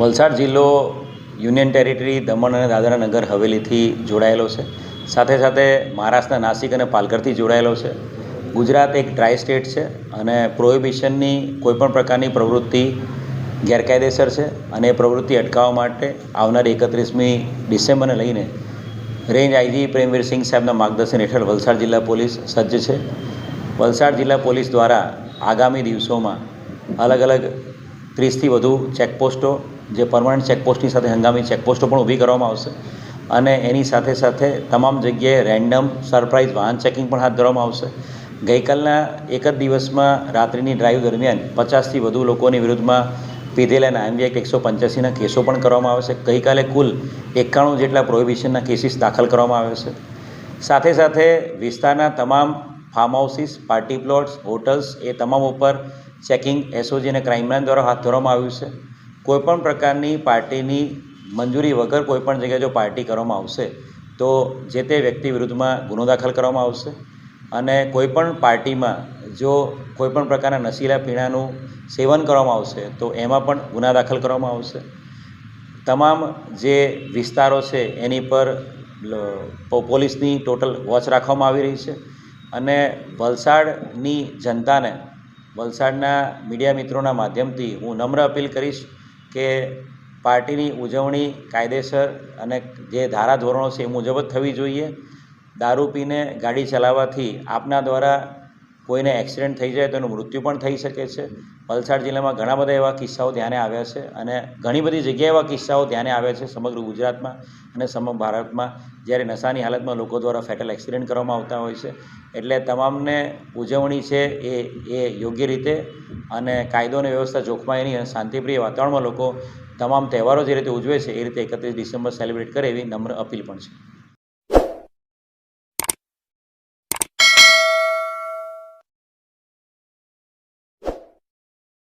વલસાડ જિલ્લો union territory Daman અને દાદરા નગર હવેલીથી જોડાયેલો છે. સાથે સાથે મહારાષ્ટ્રના નાસિક અને પાલઘરથી જોડાયેલો છે. ગુજરાત એક ડ્રાય સ્ટેટ છે અને પ્રોહિબિશનની કોઈપણ પ્રકારની પ્રવૃત્તિ ગેરકાયદેસર છે અને એ પ્રવૃત્તિ અટકાવવા માટે આવનારી 31મી ડિસેમ્બરને લઈને રેન્જ આઈજી પ્રેમવીરસિંહ સાહેબના માર્ગદર્શન હેઠળ વલસાડ જિલ્લા પોલીસ સજ્જ છે. વલસાડ જિલ્લા પોલીસ દ્વારા આગામી દિવસોમાં અલગ અલગ 30થી વધુ ચેકપોસ્ટો, જે પરમનન્ટ ચેકપોસ્ટની સાથે હંગામી ચેકપોસ્ટો પણ ઊભી કરવામાં આવશે અને એની સાથે સાથે તમામ જગ્યાએ રેન્ડમ સરપ્રાઇઝ વાહન ચેકિંગ પણ હાથ ધરવામાં આવશે. ગઈકાલના એક જ દિવસમાં રાત્રિની ડ્રાઈવ દરમિયાન 50થી વધુ લોકોની વિરુદ્ધમાં પીધેલા IMV એક્ટ 185ના કેસો પણ કરવામાં આવે છે. ગઈકાલે કુલ 91 જેટલા પ્રોહિબિશનના કેસીસ દાખલ કરવામાં આવે છે. સાથે સાથે વિસ્તારના તમામ farm houses, party plots, hotels એ તમામ ઉપર ચેકિંગ SOG અને ક્રાઇમ બ્રાન્ચ દ્વારા હાથ ધરવામાં આવ્યું છે. કોઈપણ પ્રકારની પાર્ટીની મંજૂરી વગર કોઈપણ જગ્યાએ જો પાર્ટી કરવામાં આવશે તો જે તે વ્યક્તિ વિરુદ્ધમાં ગુનો દાખલ કરવામાં આવશે અને કોઈપણ પાર્ટીમાં જો કોઈપણ પ્રકારના નશીલા પીણાનું સેવન કરવામાં આવશે તો એમાં પણ ગુના દાખલ કરવામાં આવશે. તમામ જે વિસ્તારો છે એની પર પોલીસની ટોટલ વોચ રાખવામાં આવી રહી છે અને વલસાડની જનતાને, વલસાડના મીડિયા મિત્રોના માધ્યમથી હું નમ્ર અપીલ કરીશ કે પાર્ટીની ઉજવણી કાયદેસર અને જે ધારાધોરણો છે એ મુજબ જ થવી જોઈએ. દારૂ પીને ગાડી ચલાવવાથી આપના દ્વારા કોઈને એક્સિડન્ટ થઈ જાય તો એનું મૃત્યુ પણ થઈ શકે છે. વલસાડ જિલ્લામાં ઘણા બધા એવા કિસ્સાઓ ધ્યાને આવ્યા છે અને ઘણી બધી જગ્યાએ એવા કિસ્સાઓ ધ્યાને આવ્યા છે સમગ્ર ગુજરાતમાં અને સમગ્ર ભારતમાં, જ્યારે નશાની હાલતમાં લોકો દ્વારા ફેટલ એક્સિડન્ટ કરવામાં આવતા હોય છે. એટલે તમામને ઉજવણી છે એ યોગ્ય રીતે અને કાયદો અને વ્યવસ્થા જોખમાય નહીં અને શાંતિપ્રિય વાતાવરણમાં લોકો તમામ તહેવારો જે રીતે ઉજવે છે એ રીતે 31 ડિસેમ્બર સેલિબ્રેટ કરે એવી નમ્ર અપીલ પણ છે.